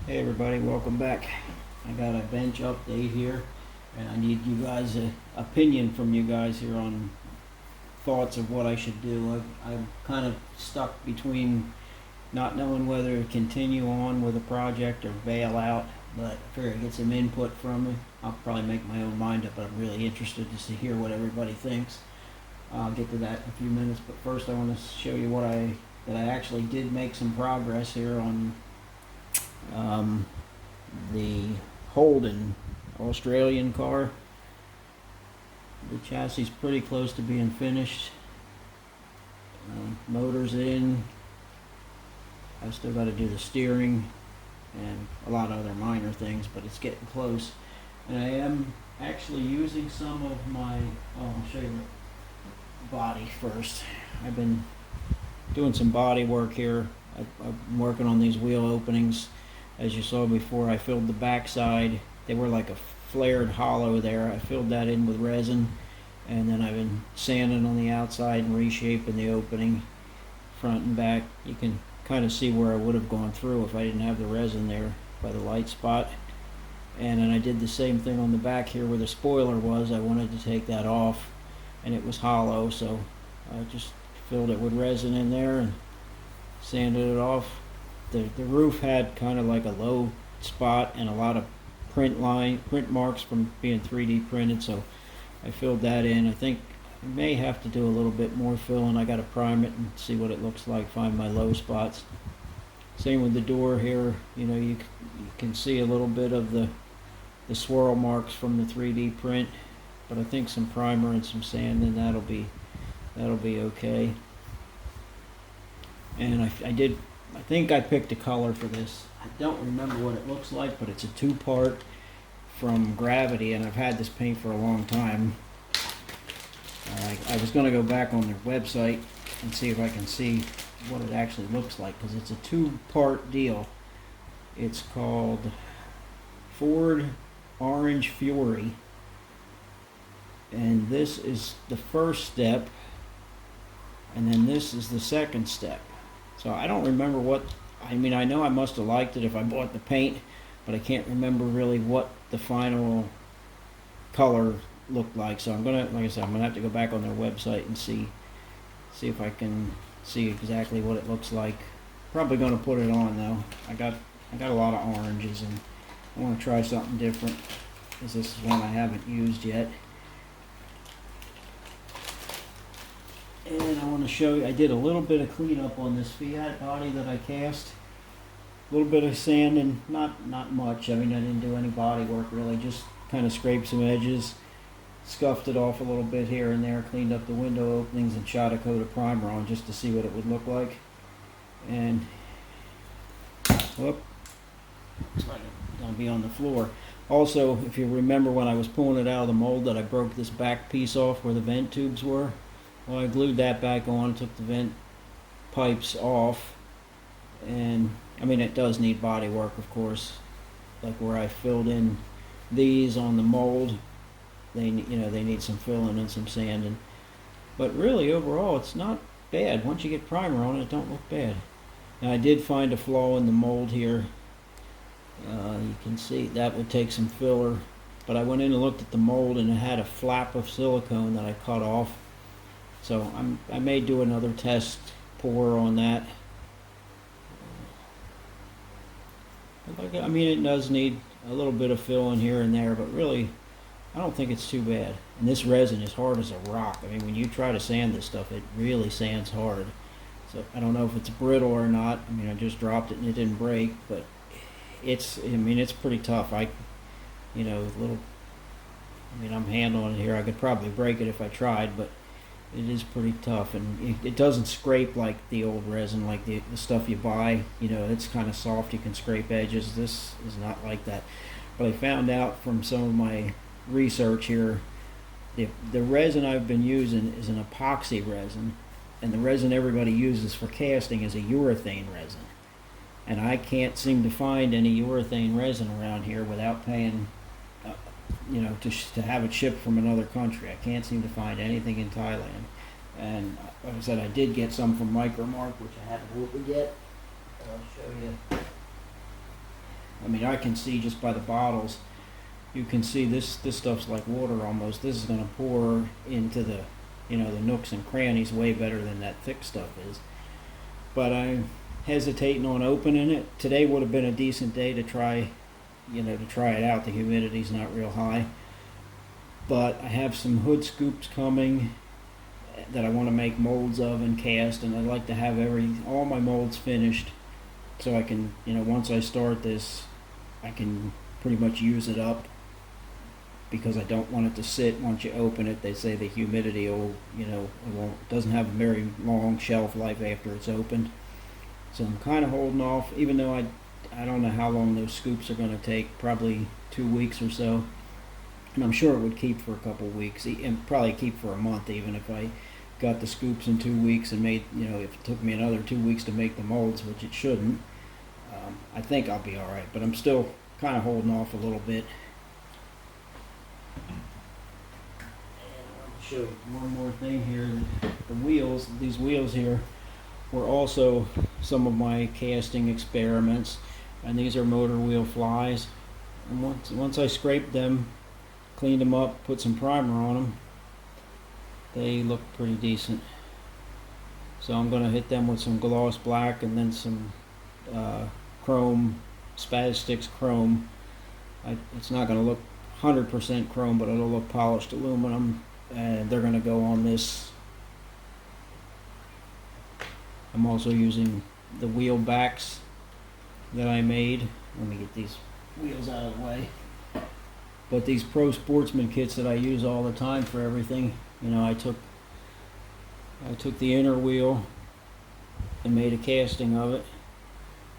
Hey everybody, welcome back. I got a bench update here, and I need you guys' opinion from you guys here on thoughts of what I should do. I'm kind of stuck between not knowing whether to continue on with a project or bail out, but I figure I get some input from you. I'll probably make my own mind up, but I'm really interested just to hear what everybody thinks. I'll get to that in a few minutes, but first I want to show you that I actually did make some progress here on the Holden Australian car. The chassis is pretty close to being finished. Motor's in. I still got to do the steering and a lot of other minor things, but it's getting close. And I am actually using some of my, I'll show you the body first. I've been doing some body work here. I'm working on these wheel openings. As you saw before, I filled the backside. They were like a flared hollow there. I filled that in with resin, and then I've been sanding on the outside and reshaping the opening front and back. You can kind of see where I would have gone through if I didn't have the resin there by the light spot. And then I did the same thing on the back here where the spoiler was. I wanted to take that off, and it was hollow, so I just filled it with resin in there and sanded it off. The roof had kind of like a low spot and a lot of print marks from being 3D printed, so I filled that in. I think I may have to do a little bit more filling. I got to prime it and see what it looks like, find my low spots. Same with the door here. You know, you can see a little bit of the swirl marks from the 3D print, but I think some primer and some sand, and that'll be okay. And I think I picked a color for this. I don't remember what it looks like, but it's a two-part from Gravity, and I've had this paint for a long time. I was going to go back on their website and see if I can see what it actually looks like, because it's a two-part deal. It's called Ford Orange Fury, and this is the first step, and then this is the second step. So I don't remember I know I must have liked it if I bought the paint, but I can't remember really what the final color looked like. So I'm gonna have to go back on their website and see if I can see exactly what it looks like. Probably gonna put it on though. I got a lot of oranges, and I want to try something different, because this is one I haven't used yet. And I want to show you, I did a little bit of cleanup on this Fiat body that I cast. A little bit of sanding, not much. I mean, I didn't do any body work really, just kind of scraped some edges, scuffed it off a little bit here and there, cleaned up the window openings, and shot a coat of primer on just to see what it would look like. And, whoop, looks like it's going to be on the floor. Also, if you remember when I was pulling it out of the mold, that I broke this back piece off where the vent tubes were. Well, I glued that back on, took the vent pipes off, and I mean, it does need body work, of course. Like where I filled in these on the mold, they need some filling and some sanding. But really, overall, it's not bad. Once you get primer on it, it don't look bad. Now, I did find a flaw in the mold here. You can see that would take some filler, but I went in and looked at the mold, and it had a flap of silicone that I cut off. So I may do another test pour on that. I mean, it does need a little bit of filling here and there, but really, I don't think it's too bad. And this resin is hard as a rock. I mean, when you try to sand this stuff, it really sands hard. So I don't know if it's brittle or not. I mean, I just dropped it and it didn't break, but it's pretty tough. I'm handling it here. I could probably break it if I tried, but it is pretty tough, and it doesn't scrape like the old resin, like the stuff you buy. It's kind of soft. You can scrape edges. This is not like that. But I found out from some of my research here, the resin I've been using is an epoxy resin, and the resin everybody uses for casting is a urethane resin. And I can't seem to find any urethane resin around here without paying to have it shipped from another country. I can't seem to find anything in Thailand. And like I said, I did get some from Micromark, which I haven't opened yet. I'll show you. I mean, I can see just by the bottles, you can see this stuff's like water almost. This is going to pour into the, the nooks and crannies way better than that thick stuff is. But I'm hesitating on opening it. Today would have been a decent day to try, to try it out. The humidity's not real high. But I have some hood scoops coming that I want to make molds of and cast, and I'd like to have all my molds finished so I can, once I start this, I can pretty much use it up, because I don't want it to sit. Once you open it, they say the humidity will, it doesn't have a very long shelf life after it's opened. So I'm kind of holding off, even though I don't know how long those scoops are going to take, probably 2 weeks or so. And I'm sure it would keep for a couple of weeks, and probably keep for a month even if I got the scoops in 2 weeks and made, if it took me another 2 weeks to make the molds, which it shouldn't. I think I'll be alright, but I'm still kind of holding off a little bit. I'll show you one more thing here. These wheels here were also some of my casting experiments, and these are motor wheel flies. And once I scraped them, cleaned them up, put some primer on them, they look pretty decent. So I'm going to hit them with some gloss black and then some chrome, Spaz chrome. It's not going to look 100% chrome, but it'll look polished aluminum, and they're going to go on this. I'm also using the wheel backs that I made. Let me get these wheels out of the way. But these Pro Sportsman kits that I use all the time for everything, I took the inner wheel and made a casting of it.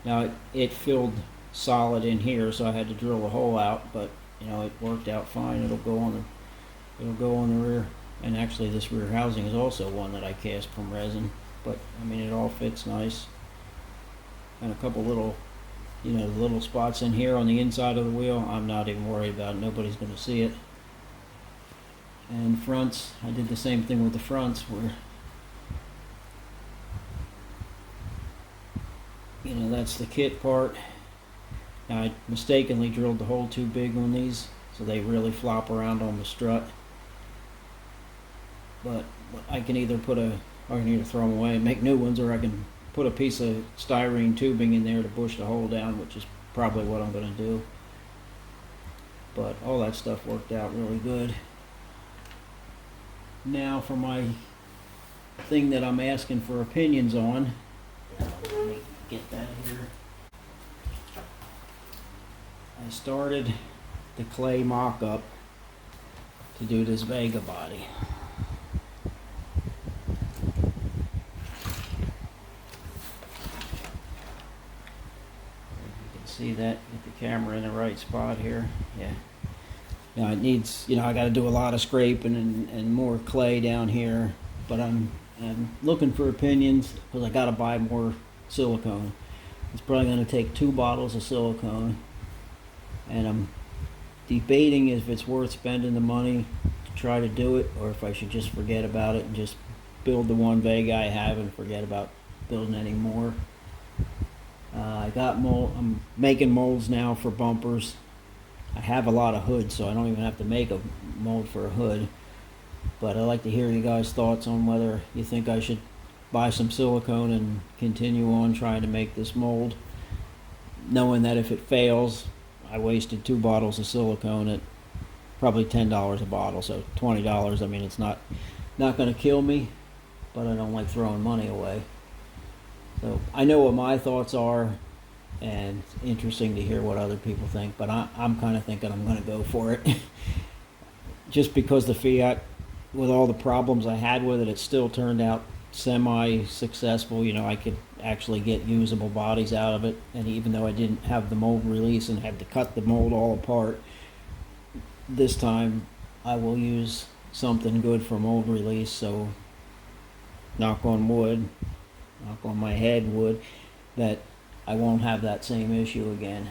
Now it filled solid in here, so I had to drill a hole out, but it worked out fine. It'll go on the rear, and actually this rear housing is also one that I cast from resin. But I mean, it all fits nice. And a couple little, little spots in here on the inside of the wheel, I'm not even worried about it. Nobody's going to see it. And fronts, I did the same thing with the fronts, where that's the kit part. Now I mistakenly drilled the hole too big on these, so they really flop around on the strut. But I can either I can either throw them away and make new ones, or I can put a piece of styrene tubing in there to push the hole down, which is probably what I'm going to do. But all that stuff worked out really good. Now for my thing that I'm asking for opinions on. Let me get that here. I started the clay mock-up to do this Vega body. See that, get the camera in the right spot here. Yeah. Now it needs, I got to do a lot of scraping and more clay down here, but I'm looking for opinions, because I got to buy more silicone. It's probably going to take 2 bottles of silicone, and I'm debating if it's worth spending the money to try to do it, or if I should just forget about it and just build the one Vega I have and forget about building any more. I got I'm making molds now for bumpers. I have a lot of hoods, so I don't even have to make a mold for a hood. But I'd like to hear you guys' thoughts on whether you think I should buy some silicone and continue on trying to make this mold, knowing that if it fails, I wasted 2 bottles of silicone at probably $10 a bottle, so $20. I mean, it's not going to kill me, but I don't like throwing money away. So I know what my thoughts are, and it's interesting to hear what other people think, but I'm kind of thinking I'm going to go for it. Just because the Fiat, with all the problems I had with it, it still turned out semi-successful. I could actually get usable bodies out of it, and even though I didn't have the mold release and had to cut the mold all apart, this time I will use something good for mold release, so knock on wood, knock on my head wood, that I won't have that same issue again.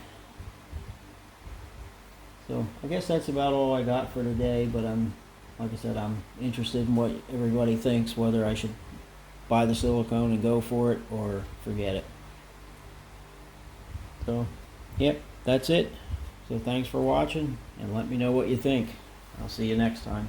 So I guess that's about all I got for today, but like I said, I'm interested in what everybody thinks, whether I should buy the silicone and go for it or forget it. So, yep, that's it. So thanks for watching, and let me know what you think. I'll see you next time.